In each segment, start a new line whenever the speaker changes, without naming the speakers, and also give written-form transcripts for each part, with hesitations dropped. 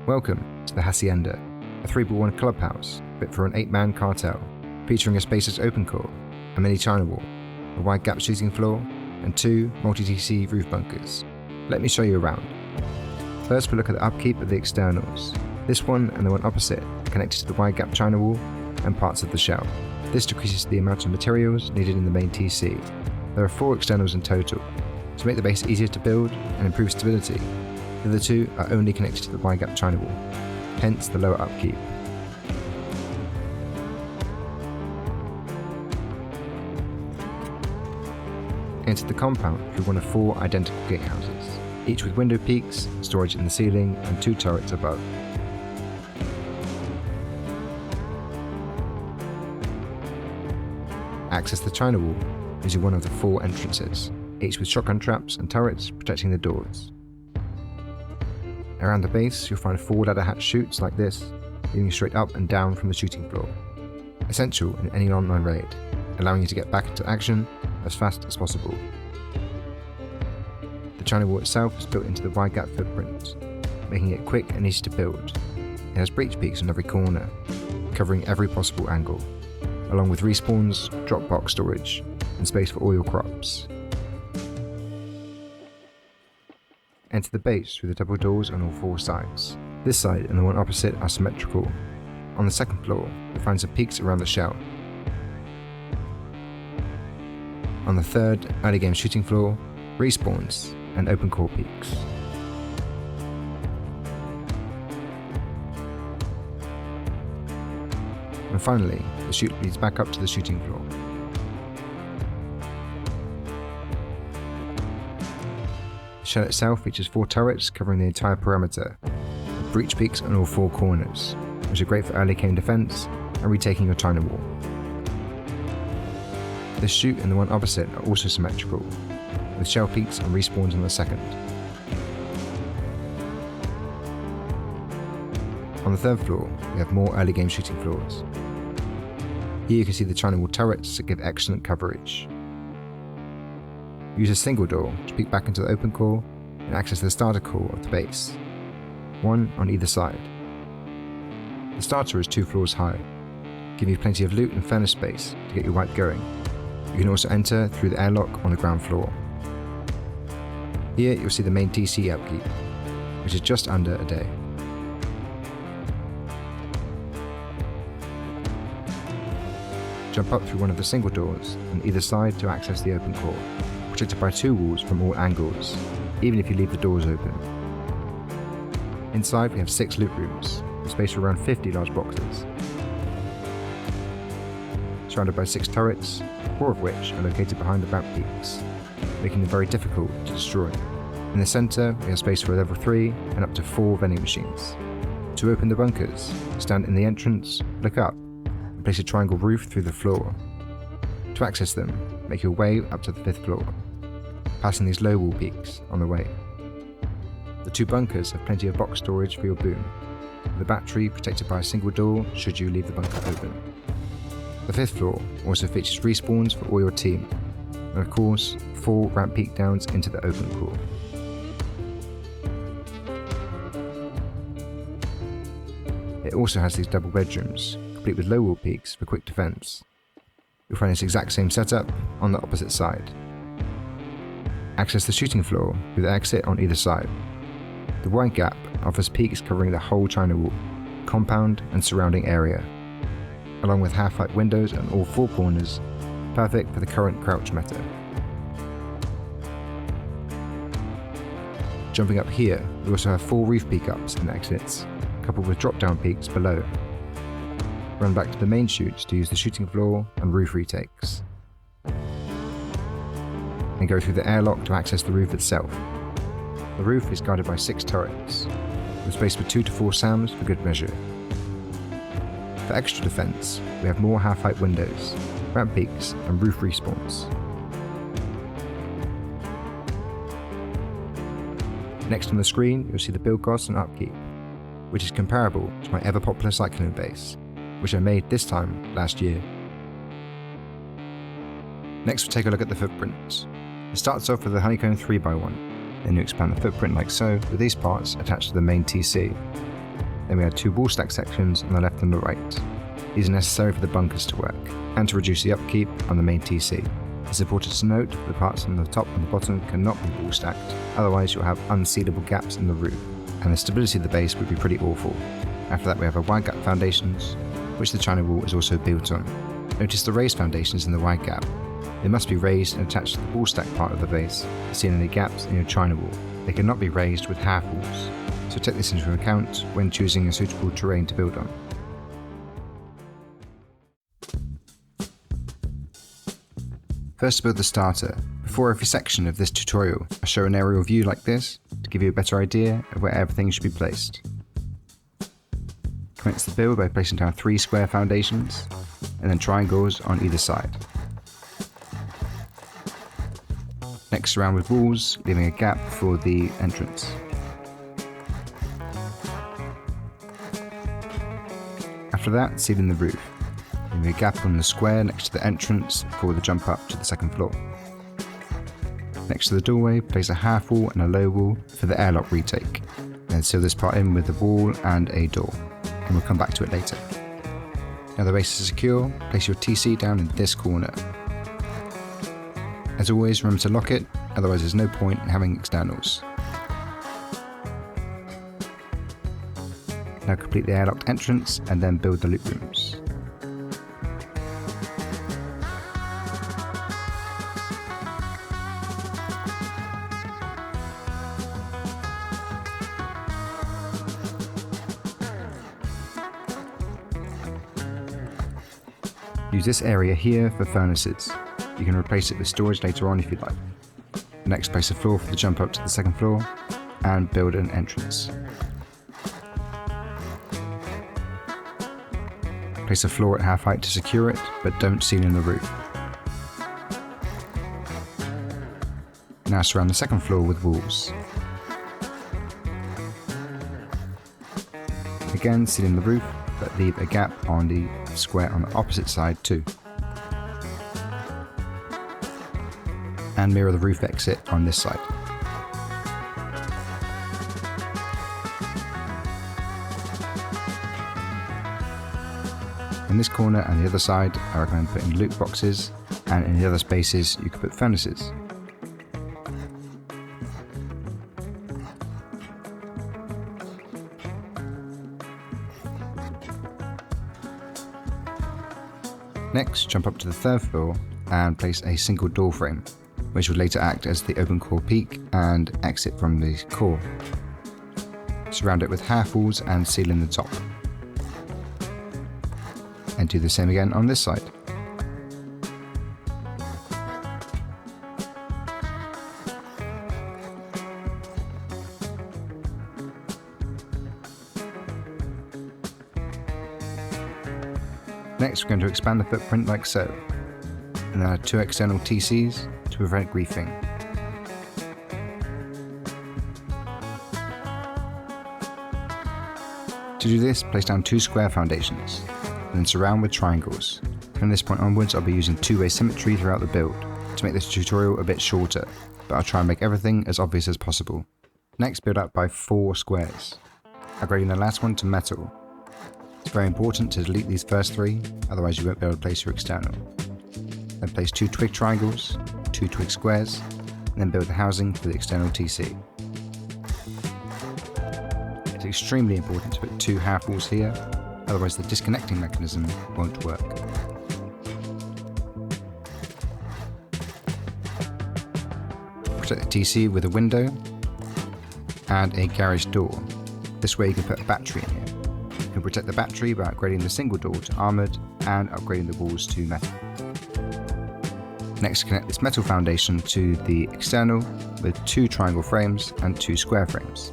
Welcome to the HACIENDA, a 3x1 clubhouse fit for an 8-man cartel, featuring a spacious open court, a mini China wall, a wide gap shooting floor, and 2 multi-TC roof bunkers. Let me show you around. First we'll look at the upkeep of the externals. This one and the one opposite are connected to the wide gap China wall and parts of the shell. This decreases the amount of materials needed in the main TC. There are 4 externals in total. To make the base easier to build and improve stability, the other 2 are only connected to the wide gap China wall, hence the lower upkeep. Enter the compound through one of 4 identical gatehouses, each with window peaks, storage in the ceiling, and 2 turrets above. Access the China wall using one of the 4 entrances, each with shotgun traps and turrets protecting the doors. Around the base you'll find 4 ladder hatch chutes like this, leading straight up and down from the shooting floor, essential in any online raid, allowing you to get back into action as fast as possible. The China wall itself is built into the wide gap footprint, making it quick and easy to build. It has breach peaks on every corner, covering every possible angle, along with respawns, drop box storage, and space for all your crops. Enter the base through the double doors on all 4 sides. This side and the one opposite are symmetrical. On the second floor, you'll find some peaks around the shell. On the third, early game shooting floor, respawns and open core peaks. And finally, the chute leads back up to the shooting floor. The shell itself features 4 turrets covering the entire perimeter, with breach peaks on all 4 corners, which are great for early game defense and retaking your China wall. The chute and the one opposite are also symmetrical, with shell peaks and respawns on the second. On the third floor, we have more early game shooting floors. Here you can see the China wall turrets that give excellent coverage. Use a single door to peek back into the open core and access the starter core of the base, 1 on either side. The starter is 2 floors high, giving you plenty of loot and furnace space to get your wipe going. You can also enter through the airlock on the ground floor. Here you'll see the main TC upkeep, which is just under a day. Jump up through one of the single doors on either side to access the open core, protected by 2 walls from all angles, even if you leave the doors open. Inside we have 6 loot rooms, with space for around 50 large boxes. Surrounded by 6 turrets, 4 of which are located behind the ramp peaks, making them very difficult to destroy. In the centre we have space for a level 3 and up to 4 vending machines. To open the bunkers, stand in the entrance, look up, and place a triangle roof through the floor. To access them, make your way up to the 5th floor, passing these low wall peaks on the way. The 2 bunkers have plenty of box storage for your boom, with a battery protected by a single door should you leave the bunker open. The 5th floor also features respawns for all your team, and of course 4 ramp peak downs into the open core. It also has these double bedrooms, complete with low wall peaks for quick defense. You'll find this exact same setup on the opposite side. Access the shooting floor through the exit on either side. The wide gap offers peaks covering the whole China wall, compound and surrounding area, along with half-height windows on all 4 corners, perfect for the current crouch meta. Jumping up here, we also have 4 roof peak ups and exits, coupled with drop-down peaks below. Run back to the main chutes to use the shooting floor and roof retakes. And go through the airlock to access the roof itself. The roof is guarded by 6 turrets, with space for 2 to 4 SAMs for good measure. For extra defense, we have more half-height windows, ramp peaks and roof respawns. Next on the screen you'll see the build cost and upkeep, which is comparable to my ever popular cyclone base, which I made this time last year. Next we'll take a look at the footprint. It starts off with a honeycomb 3x1, then you expand the footprint like so, with these parts attached to the main TC. Then we add 2 wall stack sections on the left and the right. These are necessary for the bunkers to work, and to reduce the upkeep on the main TC. It's important to note that the parts on the top and the bottom cannot be wall stacked, otherwise you'll have unsealable gaps in the roof, and the stability of the base would be pretty awful. After that we have our wide gap foundations, which the china wall is also built on. Notice the raised foundations in the wide gap. They must be raised and attached to the wall stack part of the base to seal any gaps in your china wall. They cannot be raised with half walls, so take this into account when choosing a suitable terrain to build on. First, to build the starter. Before every section of this tutorial, I show an aerial view like this to give you a better idea of where everything should be placed. Commence the build by placing down 3 square foundations and then triangles on either side. Next, surround with walls, leaving a gap for the entrance. After that, seal in the roof, leaving a gap on the square next to the entrance for the jump up to the second floor. Next to the doorway, place a half wall and a low wall for the airlock retake, then seal this part in with a wall and a door, and we'll come back to it later. Now the base is secure, place your TC down in this corner. As always, remember to lock it, otherwise there's no point in having externals. Now complete the airlocked entrance and then build the loop rooms. Use this area here for furnaces. You can replace it with storage later on if you'd like. Next, place a floor for the jump up to the second floor and build an entrance. Place a floor at half height to secure it, but don't seal in the roof. Now surround the second floor with walls. Again, seal in the roof, but leave a gap on the square on the opposite side too. And mirror the roof exit on this side. In this corner and the other side, I recommend putting loot boxes, and in the other spaces you could put furnaces. Next, jump up to the third floor and place a single door frame, which will later act as the open core peak and exit from the core. Surround it with half walls and seal in the top. And do the same again on this side. Next, we're going to expand the footprint like so, and then add 2 external TCs to prevent griefing. To do this, place down 2 square foundations, and then surround with triangles. From this point onwards, I'll be using two-way symmetry throughout the build to make this tutorial a bit shorter, but I'll try and make everything as obvious as possible. Next, build up by 4 squares, upgrading the last one to metal. It's very important to delete these first 3, otherwise you won't be able to place your external. Then place 2 twig triangles, 2 twig squares, and then build the housing for the external TC. It's extremely important to put 2 half walls here, otherwise the disconnecting mechanism won't work. Protect the TC with a window and a garage door. This way you can put a battery in here. You can protect the battery by upgrading the single door to armoured and upgrading the walls to metal. Next, connect this metal foundation to the external with 2 triangle frames and 2 square frames.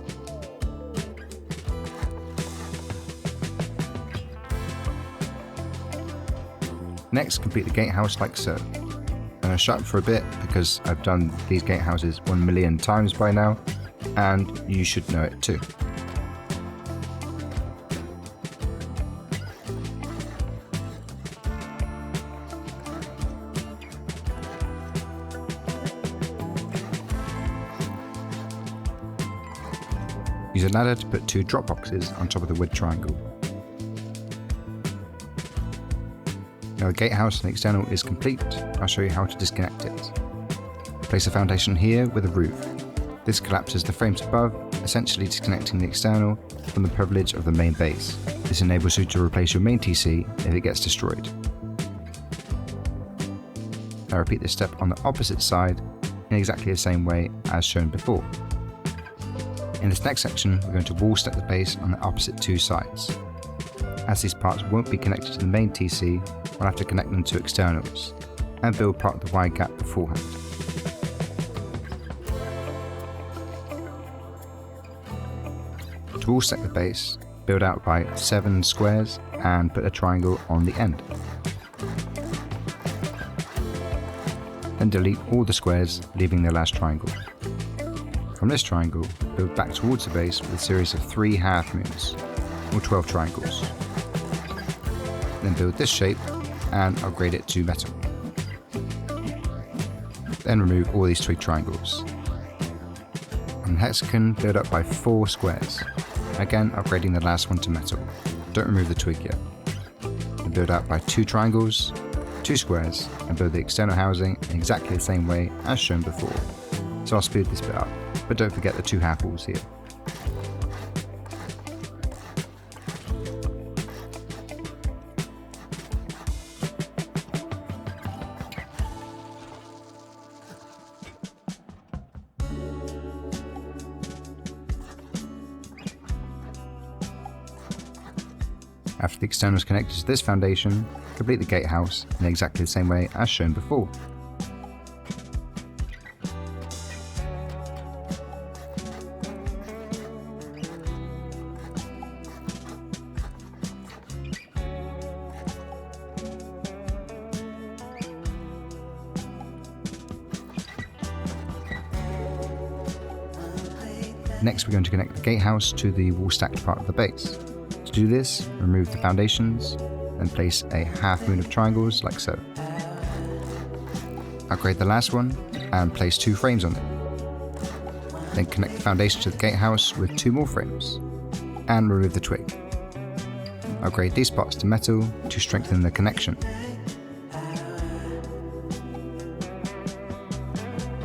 Next, complete the gatehouse like so. I'm going to shut up for a bit because I've done these gatehouses 1 million times by now, and you should know it too. Use a ladder to put 2 drop boxes on top of the wood triangle. Now the gatehouse and the external is complete, I'll show you how to disconnect it. Place a foundation here with a roof. This collapses the frames above, essentially disconnecting the external from the privilege of the main base. This enables you to replace your main TC if it gets destroyed. Now repeat this step on the opposite side in exactly the same way as shown before. In this next section, we're going to wall stack the base on the opposite 2 sides. As these parts won't be connected to the main TC, we'll have to connect them to externals and build part of the wide gap beforehand. To wall stack the base, build out by 7 squares and put a triangle on the end. Then delete all the squares, leaving the last triangle. From this triangle, build back towards the base with a series of 3 half moons, or 12 triangles. Then build this shape and upgrade it to metal. Then remove all these twig triangles. On the hexagon, build up by 4 squares, again upgrading the last one to metal. Don't remove the twig yet. Then build out by 2 triangles, 2 squares, and build the external housing in exactly the same way as shown before. So I'll speed this bit up, but don't forget the 2 half walls here. After the external is connected to this foundation, complete the gatehouse in exactly the same way as shown before. Next, we're going to connect the gatehouse to the wall stacked part of the base. To do this, remove the foundations and place a half moon of triangles like so. Upgrade the last one and place 2 frames on it. Then connect the foundation to the gatehouse with 2 more frames and remove the twig. Upgrade these parts to metal to strengthen the connection.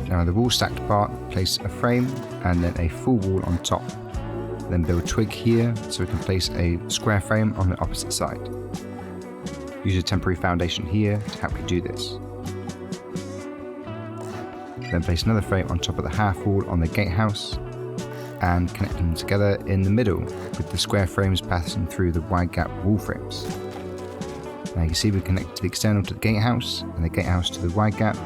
Now on the wall stacked part, place a frame and then a full wall on top. Then build twig here so we can place a square frame on the opposite side. Use a temporary foundation here to help you do this. Then place another frame on top of the half wall on the gatehouse and connect them together in the middle with the square frames passing through the wide gap wall frames. Now you can see we connect the external to the gatehouse and the gatehouse to the wide gap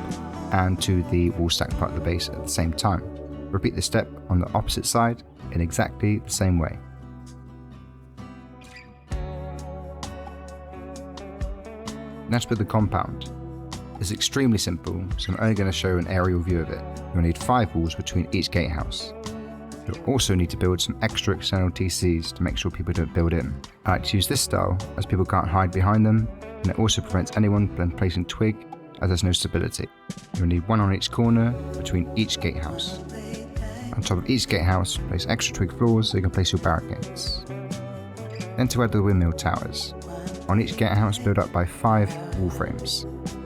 and to the wall stack part of the base at the same time. Repeat this step on the opposite side in exactly the same way. Now to build the compound. It's extremely simple, so I'm only going to show an aerial view of it. You'll need 5 walls between each gatehouse. You'll also need to build some extra external TCs to make sure people don't build in. I like to use this style as people can't hide behind them, and it also prevents anyone from placing twig as there's no stability. You'll need 1 on each corner between each gatehouse. On top of each gatehouse, place extra twig floors so you can place your barricades. Then to add the windmill towers. On each gatehouse, build up by 5 wall frames.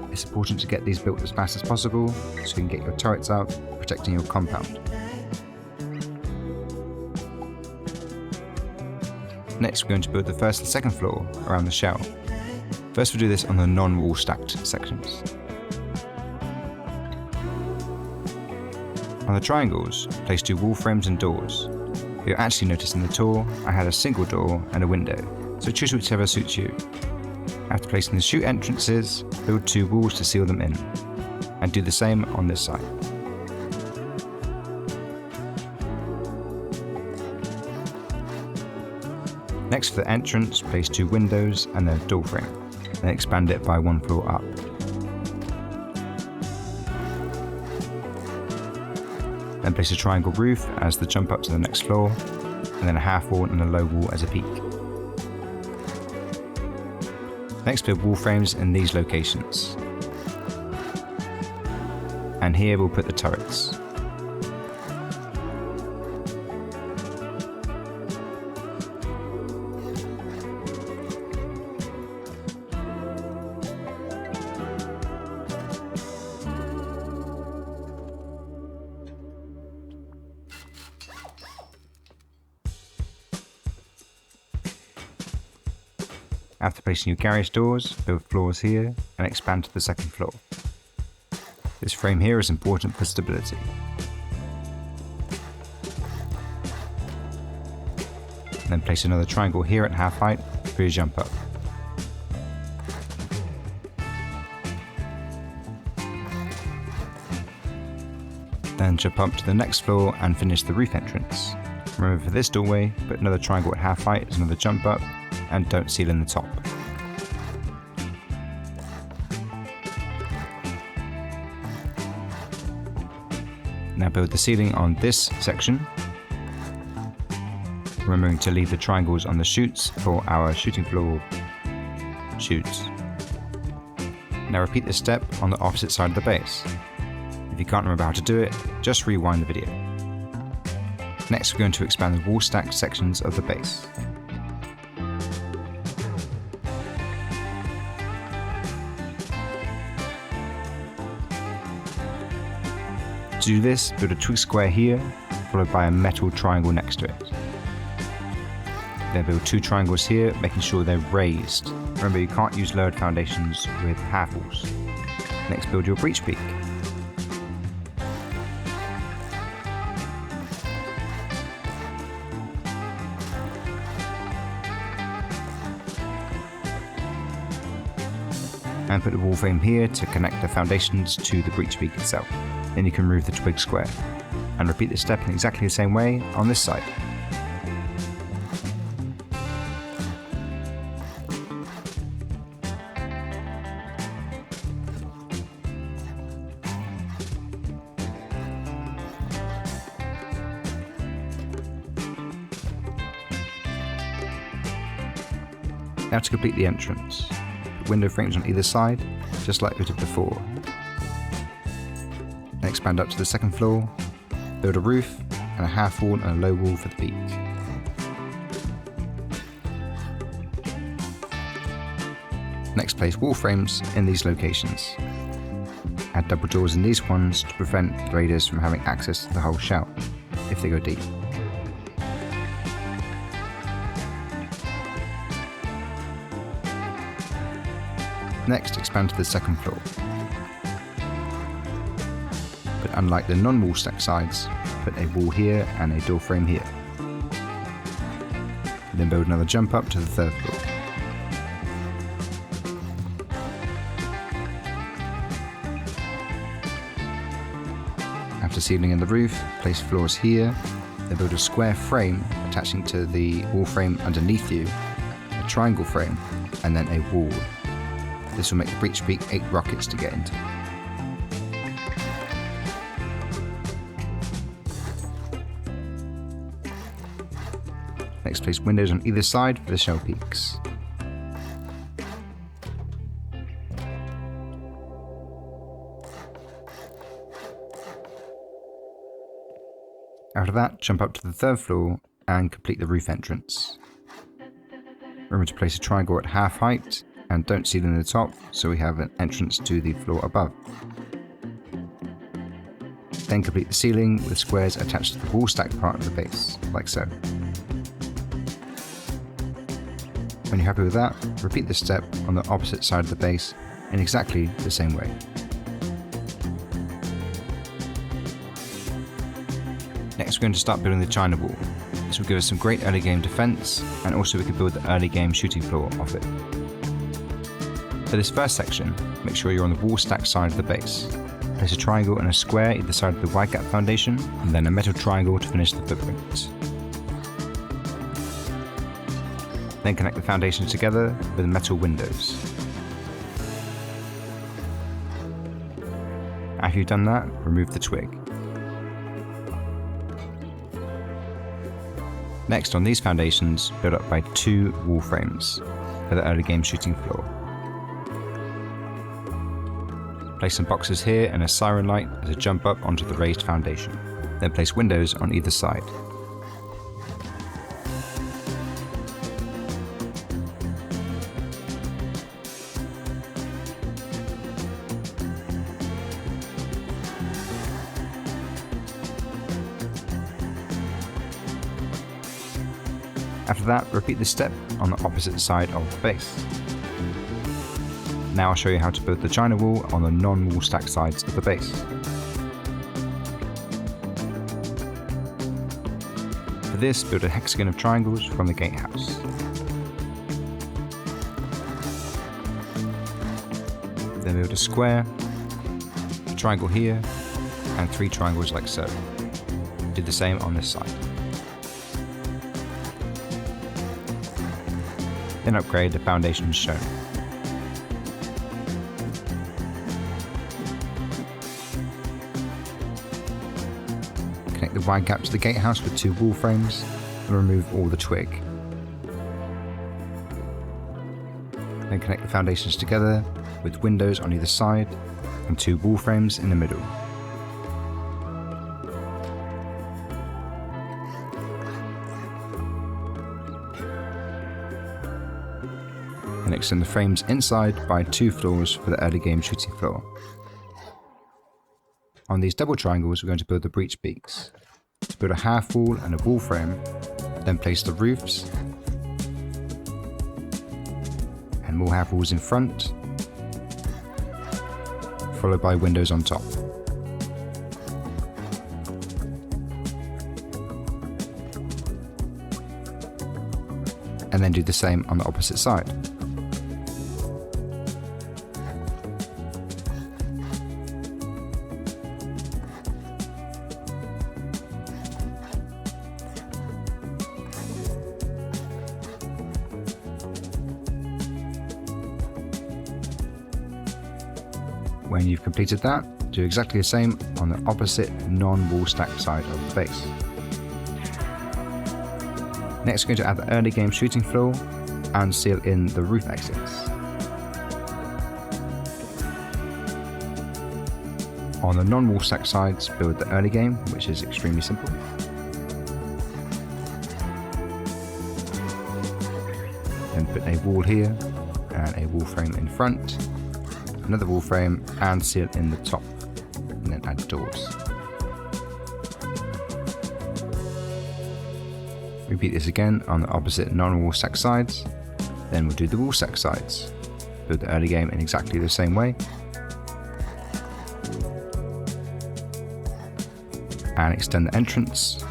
It's important to get these built as fast as possible so you can get your turrets out, protecting your compound. Next, we're going to build the first and second floor around the shell. First, we'll do this on the non-wall stacked sections. On the triangles, place 2 wall frames and doors. You'll actually notice in the tour, I had a single door and a window, so choose whichever suits you. After placing the chute entrances, build 2 walls to seal them in, and do the same on this side. Next, for the entrance, place 2 windows and a door frame, then expand it by 1 floor up. Then place a triangle roof as the jump up to the next floor, and then a half wall and a low wall as a peak. Next, build wall frames in these locations. And here we'll put the turrets. After placing your garage doors, build floors here and expand to the second floor. This frame here is important for stability. Then place another triangle here at half height for your jump up. Then jump up to the next floor and finish the roof entrance. Remember, for this doorway, put another triangle at half height as another jump up, and don't seal in the top. Now build the ceiling on this section, remembering to leave the triangles on the chutes for our shooting floor chutes. Now repeat this step on the opposite side of the base. If you can't remember how to do it, just rewind the video. Next, we're going to expand the wall stack sections of the base. To do this, build a twig square here, followed by a metal triangle next to it. Then build two triangles here, making sure they're raised. Remember, you can't use lowered foundations with half walls. Next, build your breach peak. And put the wall frame here to connect the foundations to the breach peak itself. Then you can remove the twig square. And repeat this step in exactly the same way on this side. Now to complete the entrance. Put window frames on either side, just like we did before. Then expand up to the second floor, build a roof, and a half wall and a low wall for the peak. Next, place wall frames in these locations. Add double doors in these ones to prevent the raiders from having access to the whole shell, if they go deep. Next, expand to the second floor. But unlike the non-wall stack sides, put a wall here and a door frame here. Then build another jump up to the third floor. After sealing in the roof, place floors here, then build a square frame attaching to the wall frame underneath you, a triangle frame, and then a wall. This will make the breach peak 8 rockets to get into. Next, place windows on either side for the shell peaks. After that, jump up to the third floor and complete the roof entrance. Remember to place a triangle at half height and don't seal in the top, so we have an entrance to the floor above. Then complete the ceiling with squares attached to the wall stack part of the base, like so. When you're happy with that, repeat this step on the opposite side of the base in exactly the same way. Next, we're going to start building the China wall. This will give us some great early game defense, and also we can build the early game shooting floor off it. For this first section, make sure you're on the wall stack side of the base. Place a triangle and a square either side of the wide gap foundation, and then a metal triangle to finish the footprint. Then connect the foundations together with metal windows. After you've done that, remove the twig. Next, on these foundations, build up by 2 wall frames for the early game shooting floor. Place some boxes here and a siren light as a jump up onto the raised foundation. Then place windows on either side. After that, repeat this step on the opposite side of the base. Now I'll show you how to build the China wall on the non-wall stack sides of the base. For this, build a hexagon of triangles from the gatehouse. Then build a square, a triangle here, and 3 triangles like so. Do the same on this side. Then upgrade the foundations shown. Connect the wide gap to the gatehouse with 2 wall frames and remove all the twig. Then connect the foundations together with windows on either side and 2 wall frames in the middle. And extend the frames inside by 2 floors for the early game shooting floor. On these double triangles, we're going to build the breach beaks. To build a half wall and a wall frame, then place the roofs and more half walls in front, followed by windows on top. And then do the same on the opposite side. When you've completed that, do exactly the same on the opposite non-wall stack side of the base. Next, we're going to add the early game shooting floor and seal in the roof exits. On the non-wall stack sides, build the early game, which is extremely simple. Then put a wall here and a wall frame in front, another wall frame, and seal in the top, and then add doors. Repeat this again on the opposite non-wall stack sides, then we'll do the wall stack sides. Build the early game in exactly the same way, and extend the entrance.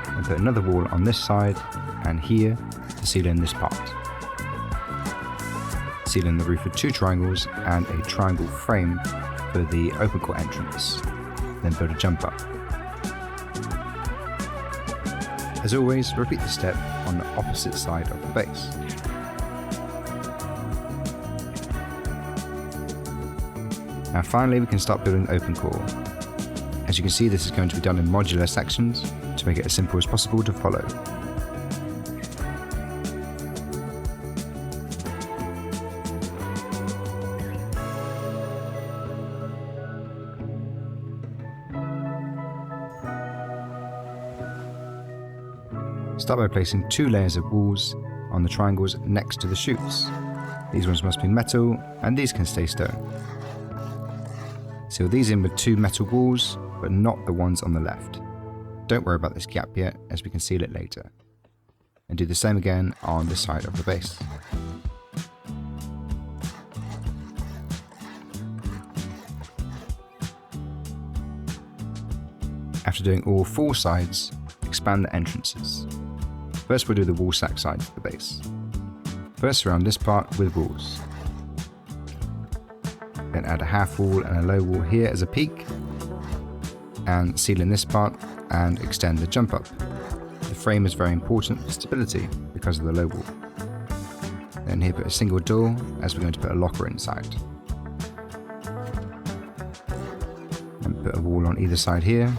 And put another wall on this side and here to seal in this part. Seal in the roof with 2 triangles and a triangle frame for the open court entrance. Then build a jump up. As always, repeat the step on the opposite side of the base. Now finally we can start building the open core. As you can see, this is going to be done in modular sections to make it as simple as possible to follow. Start by placing 2 layers of walls on the triangles next to the chutes. These ones must be metal and these can stay stone. Seal these in with 2 metal walls, but not the ones on the left. Don't worry about this gap yet, as we can seal it later. And do the same again on this side of the base. After doing all 4 sides, expand the entrances. First we'll do the wall stack sides of the base. First surround this part with walls. Then add a half wall and a low wall here as a peak, and seal in this part and extend the jump up. The frame is very important for stability because of the low wall. Then here put a single door, as we're going to put a locker inside. And put a wall on either side here.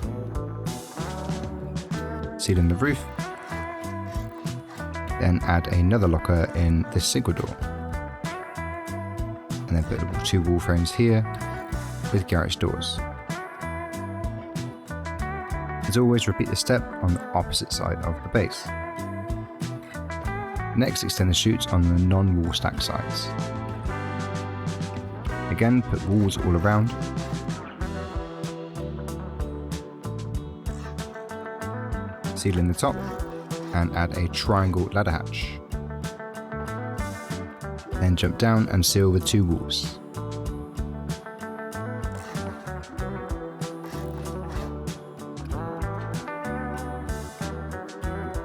Seal in the roof. Then add another locker in this single door. And then put 2 wall frames here with garage doors. As always, repeat the step on the opposite side of the base. Next, extend the chutes on the non-wall stack sides. Again, put walls all around. Seal in the top and add a triangle ladder hatch. Then jump down and seal with 2 walls.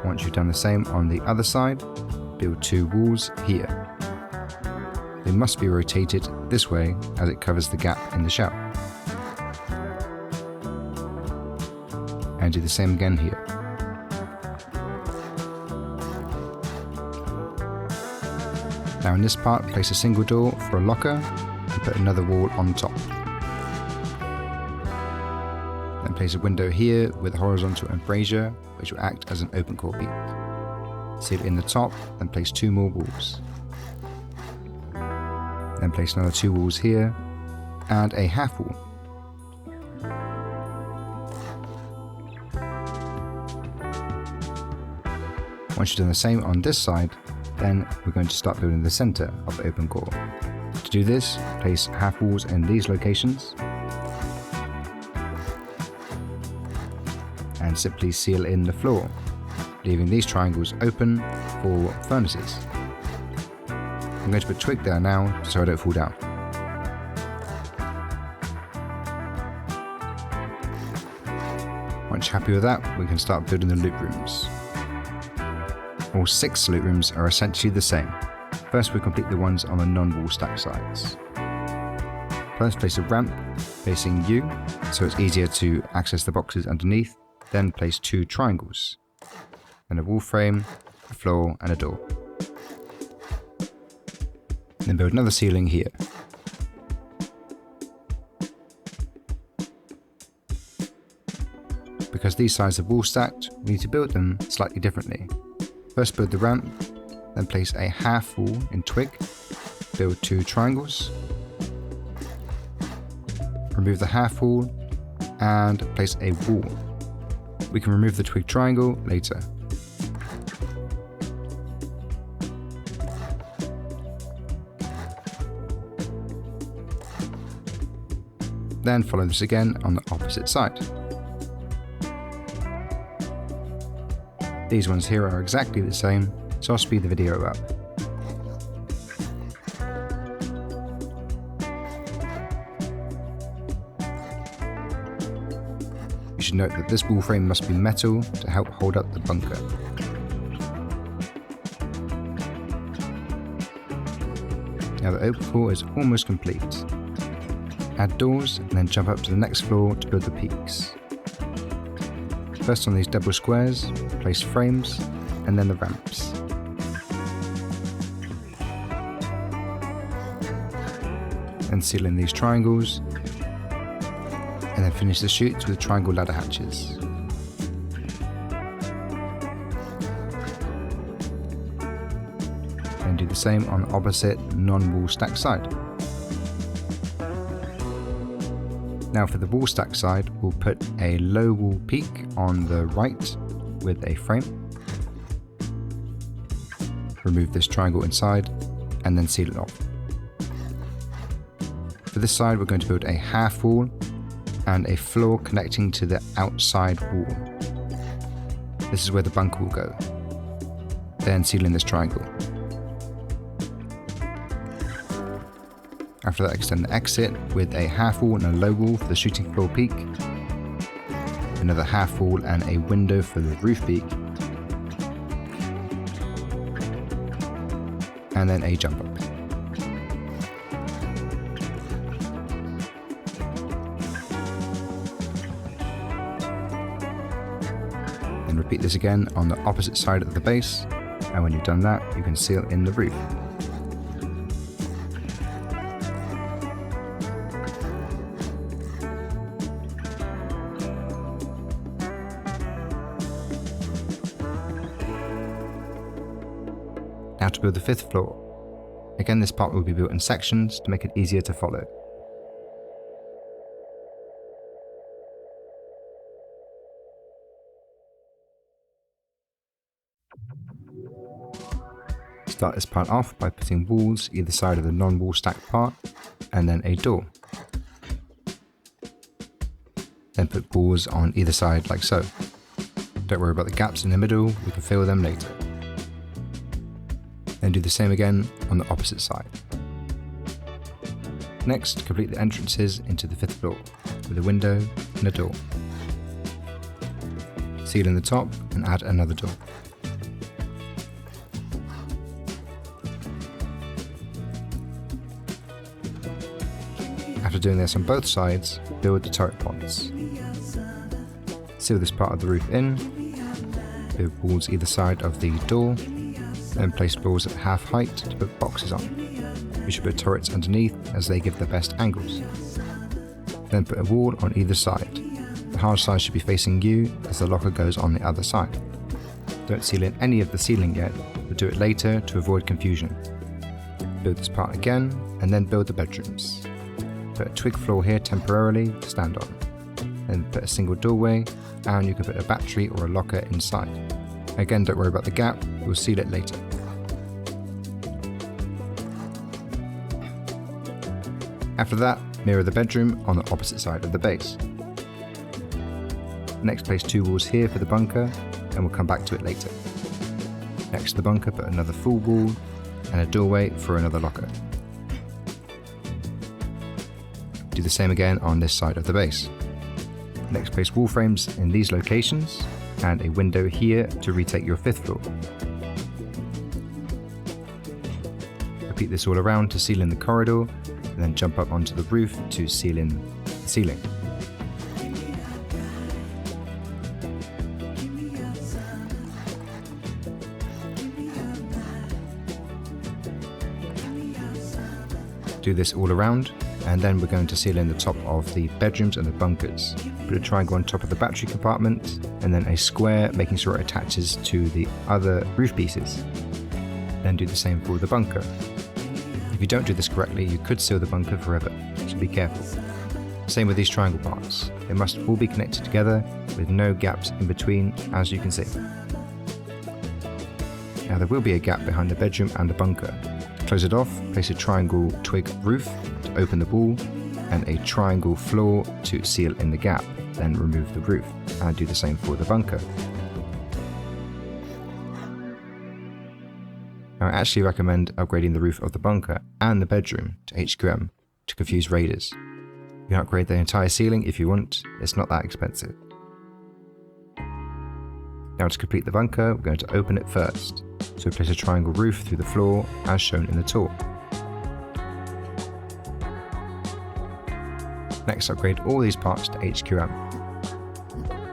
Once you've done the same on the other side, build 2 walls here. They must be rotated this way as it covers the gap in the shell. And do the same again here. Now in this part, place a single door for a locker and put another wall on top. Then place a window here with a horizontal embrasure which will act as an open core peak. Seal in the top, then place 2 more walls. Then place another 2 walls here and a half wall. Once you've done the same on this side, then we're going to start building the center of the open core. To do this, place half walls in these locations and simply seal in the floor, leaving these triangles open for furnaces. I'm going to put twig there now so I don't fall down. Once you're happy with that, we can start building the loot rooms. All 6 loot rooms are essentially the same. First, we complete the ones on the non-wall stack sides. First, place a ramp facing you, so it's easier to access the boxes underneath. Then place 2 triangles, then a wall frame, a floor and a door. Then build another ceiling here. Because these sides are wall stacked, we need to build them slightly differently. First build the ramp, then place a half wall in twig, build 2 triangles, remove the half wall and place a wall. We can remove the twig triangle later. Then follow this again on the opposite side. These ones here are exactly the same, so I'll speed the video up. You should note that this wall frame must be metal to help hold up the bunker. Now the open core is almost complete. Add doors and then jump up to the next floor to build the peaks. First on these double squares, place frames and then the ramps. Then seal in these triangles and then finish the chutes with triangle ladder hatches. And do the same on the opposite non-wall stack side. Now for the wall stack side, we'll put a low wall peak on the right with a frame. Remove this triangle inside and then seal it off. For this side, we're going to build a half wall and a floor connecting to the outside wall. This is where the bunker will go. Then seal in this triangle. After that, extend the exit with a half wall and a low wall for the shooting floor peak, another half wall and a window for the roof peak, and then a jump up. Then repeat this again on the opposite side of the base, and when you've done that, you can seal in the roof. Now to build the 5th floor. Again, this part will be built in sections to make it easier to follow. Start this part off by putting walls either side of the non-wall stacked part, and then a door. Then put walls on either side like so. Don't worry about the gaps in the middle, we can fill them later. Then do the same again on the opposite side. Next, complete the entrances into the 5th floor with a window and a door. Seal in the top and add another door. After doing this on both sides, build the turret pods. Seal this part of the roof in, build walls either side of the door, then place floors at half height to put boxes on. You should put turrets underneath as they give the best angles. Then put a wall on either side. The hard side should be facing you as the locker goes on the other side. Don't seal in any of the ceiling yet, but do it later to avoid confusion. Build this part again and then build the bedrooms. Put a twig floor here temporarily to stand on. Then put a single doorway and you can put a battery or a locker inside. Again, don't worry about the gap, we'll seal it later. After that, mirror the bedroom on the opposite side of the base. Next, place 2 walls here for the bunker, and we'll come back to it later. Next to the bunker, put another full wall and a doorway for another locker. Do the same again on this side of the base. Next, place wall frames in these locations and a window here to retake your 5th floor. Repeat this all around to seal in the corridor, and then jump up onto the roof to seal in the ceiling. Do this all around, and then we're going to seal in the top of the bedrooms and the bunkers. Put a triangle on top of the battery compartment, and then a square, making sure it attaches to the other roof pieces. Then do the same for the bunker. If you don't do this correctly, you could seal the bunker forever, so be careful. Same with these triangle parts. They must all be connected together with no gaps in between, as you can see. Now there will be a gap behind the bedroom and the bunker. To close it off, place a triangle twig roof to open the wall, and a triangle floor to seal in the gap, then remove the roof, and do the same for the bunker. Now, I actually recommend upgrading the roof of the bunker and the bedroom to HQM to confuse raiders. You can upgrade the entire ceiling if you want, it's not that expensive. Now to complete the bunker, we're going to open it first. So place a triangle roof through the floor as shown in the tour. Next, upgrade all these parts to HQM.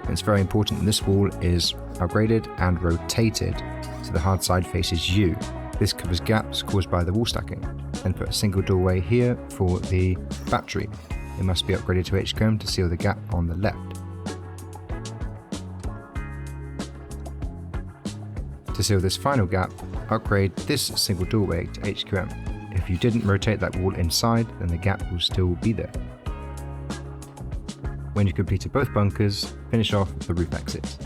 It's very important that this wall is upgraded and rotated so the hard side faces you. This covers gaps caused by the wall stacking. Then put a single doorway here for the battery. It must be upgraded to HQM to seal the gap on the left. To seal this final gap, upgrade this single doorway to HQM. If you didn't rotate that wall inside, then the gap will still be there. When you've completed both bunkers, finish off the roof exit.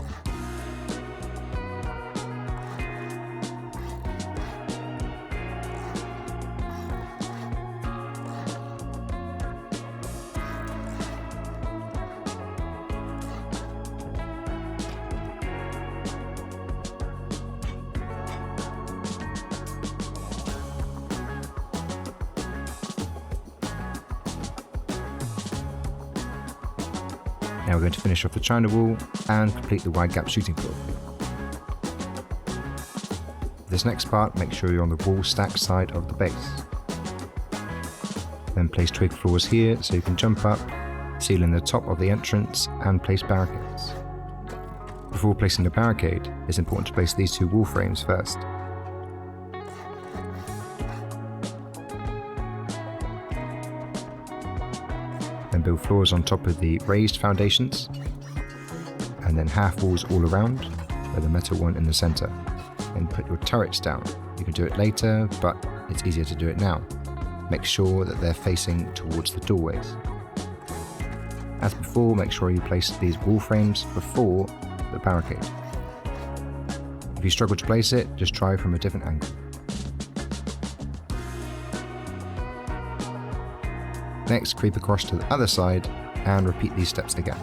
Now we're going to finish off the China wall and complete the wide gap shooting floor. For this next part, make sure you're on the wall stack side of the base. Then place twig floors here so you can jump up, seal in the top of the entrance and place barricades. Before placing the barricade, it's important to place these 2 wall frames first. Then build floors on top of the raised foundations, and then half walls all around, with a metal one in the center. Then put your turrets down. You can do it later, but it's easier to do it now. Make sure that they're facing towards the doorways. As before, make sure you place these wall frames before the barricade. If you struggle to place it, just try from a different angle. Next, creep across to the other side and repeat these steps again.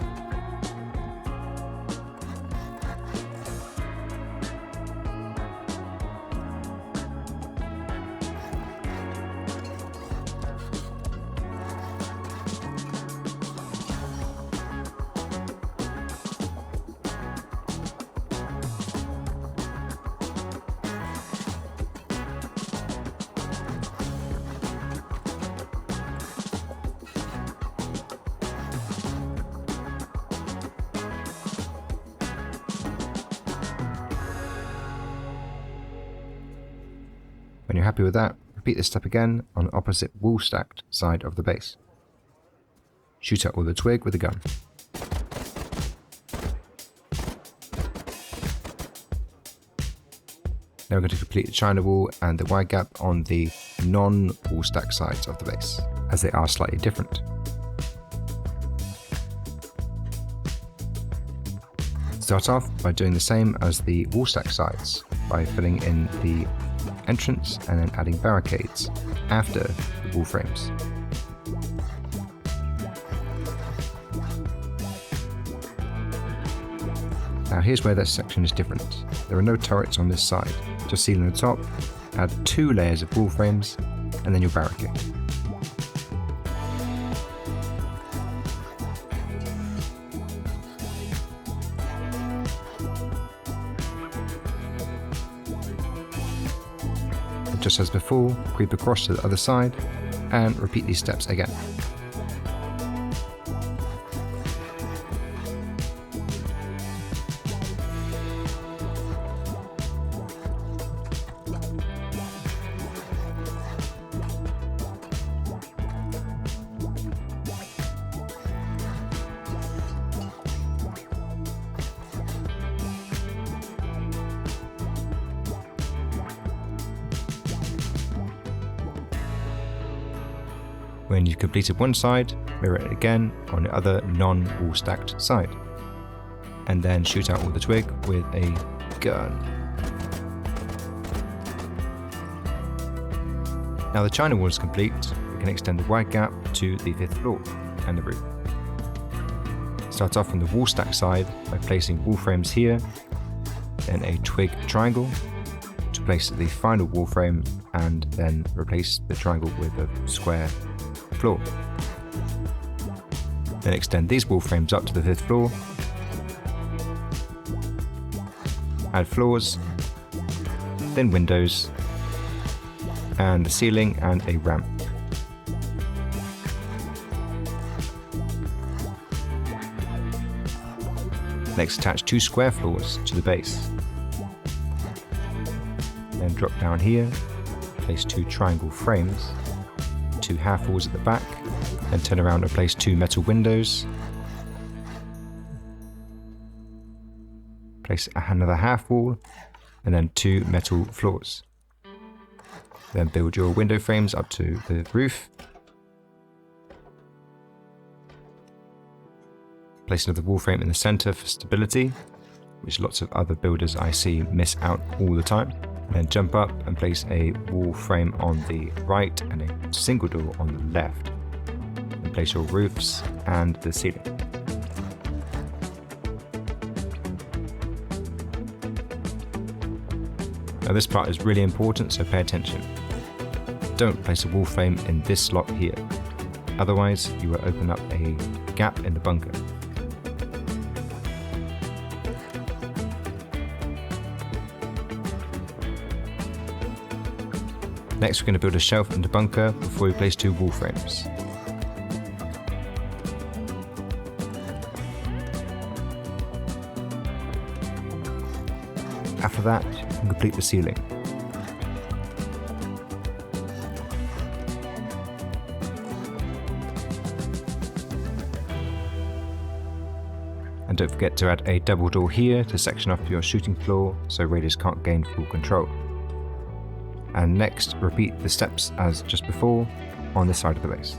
When you're happy with that, repeat this step again on the opposite wall stacked side of the base. Shoot out all the twig with a gun. Now we're going to complete the China wall and the wide gap on the non-wall stack sides of the base, as they are slightly different. Start off by doing the same as the wall stack sides, by filling in the entrance and then adding barricades after the wall frames. Now here's where this section is different. There are no turrets on this side, just ceiling the top, add 2 layers of wall frames and then your barricade. Just as before, creep across to the other side and repeat these steps again. When you've completed one side, mirror it again on the other non-wall stacked side. And then shoot out all the twig with a gun. Now the China wall is complete, we can extend the wide gap to the 5th floor and the roof. Start off on the wall stack side by placing wall frames here, then a twig triangle to place the final wall frame, and then replace the triangle with a square floor. Then extend these wall frames up to the 5th floor, add floors, then windows, and the ceiling and a ramp. Next, attach 2 square floors to the base. Then drop down here, place 2 triangle frames, 2 half walls at the back, then turn around and place 2 metal windows. Place another half wall, and then 2 metal floors. Then build your window frames up to the roof. Place another wall frame in the center for stability, which lots of other builders I see miss out all the time. Then jump up and place a wall frame on the right and a single door on the left. Then place your roofs and the ceiling. Now this part is really important, so pay attention. Don't place a wall frame in this slot here, otherwise you will open up a gap in the bunker. Next we're going to build a shelf in the bunker before we place 2 wall frames. After that, you can complete the ceiling. And don't forget to add a double door here to section off your shooting floor so raiders can't gain full control. And next, repeat the steps as just before on this side of the base.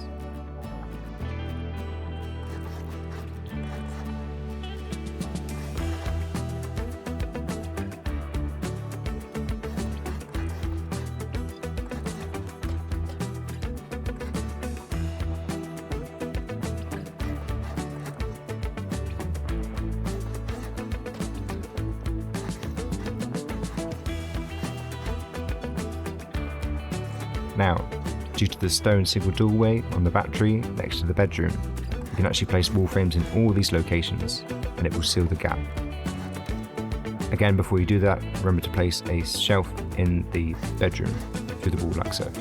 Now, due to the stone single doorway on the battery next to the bedroom, you can actually place wall frames in all these locations and it will seal the gap. Again, before you do that, remember to place a shelf in the bedroom through the wall like so.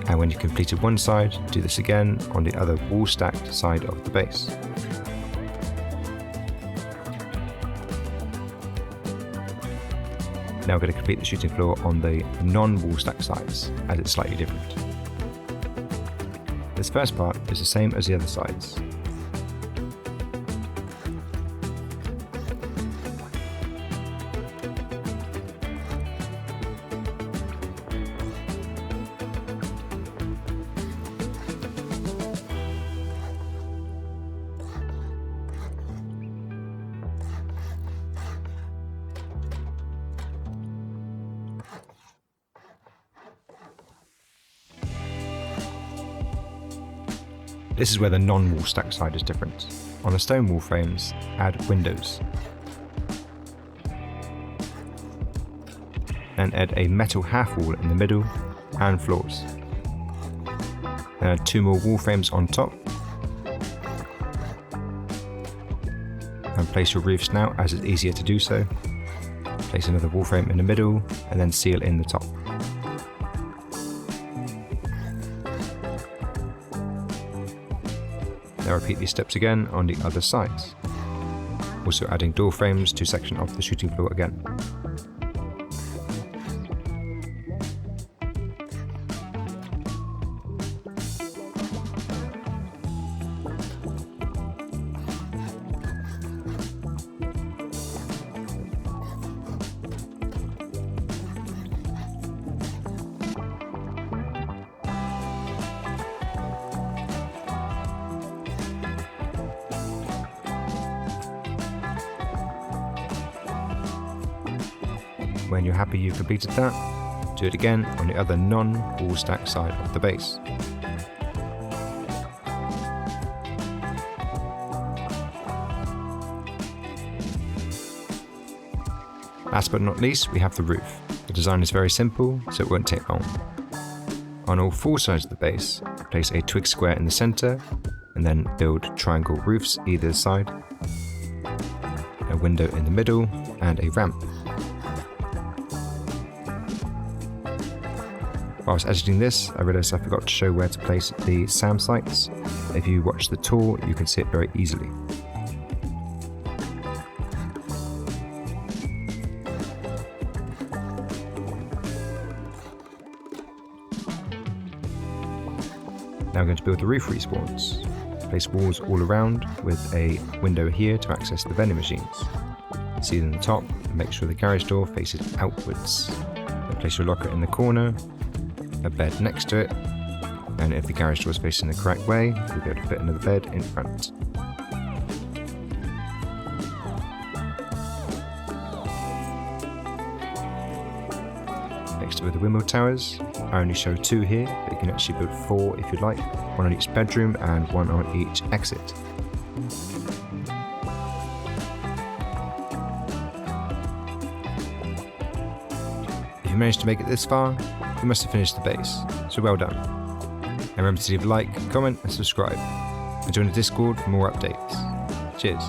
And when you've completed one side, do this again on the other wall stacked side of the base. Now we're going to complete the shooting floor on the non-wall stack sides, as it's slightly different. This first part is the same as the other sides. This is where the non-wall stack side is different. On the stone wall frames, add windows. And add a metal half wall in the middle and floors. Then add 2 more wall frames on top. And place your roofs now, as it's easier to do so. Place another wall frame in the middle and then seal in the top. Now repeat these steps again on the other sides. Also adding door frames to section of the shooting floor again. When you're happy you've completed that, do it again on the other non-wall stack side of the base. Last but not least, we have the roof. The design is very simple, so it won't take long. On all 4 sides of the base, place a twig square in the center, and then build triangle roofs either side, a window in the middle, and a ramp. While I was editing this, I realised I forgot to show where to place the SAM sights. If you watch the tour, you can see it very easily. Now I'm going to build the roof respawns. Place walls all around with a window here to access the vending machines. Seal in the top and make sure the garage door faces outwards. Then place your locker in the corner, a bed next to it, and if the garage door is facing the correct way, you'll be able to fit another bed in front. Next to the windmill towers, I only show 2 here, but you can actually build 4 if you'd like, 1 on each bedroom and 1 on each exit. If you managed to make it this far, you must have finished the base, so well done. And remember to leave a like, comment and subscribe, and join the Discord for more updates. Cheers.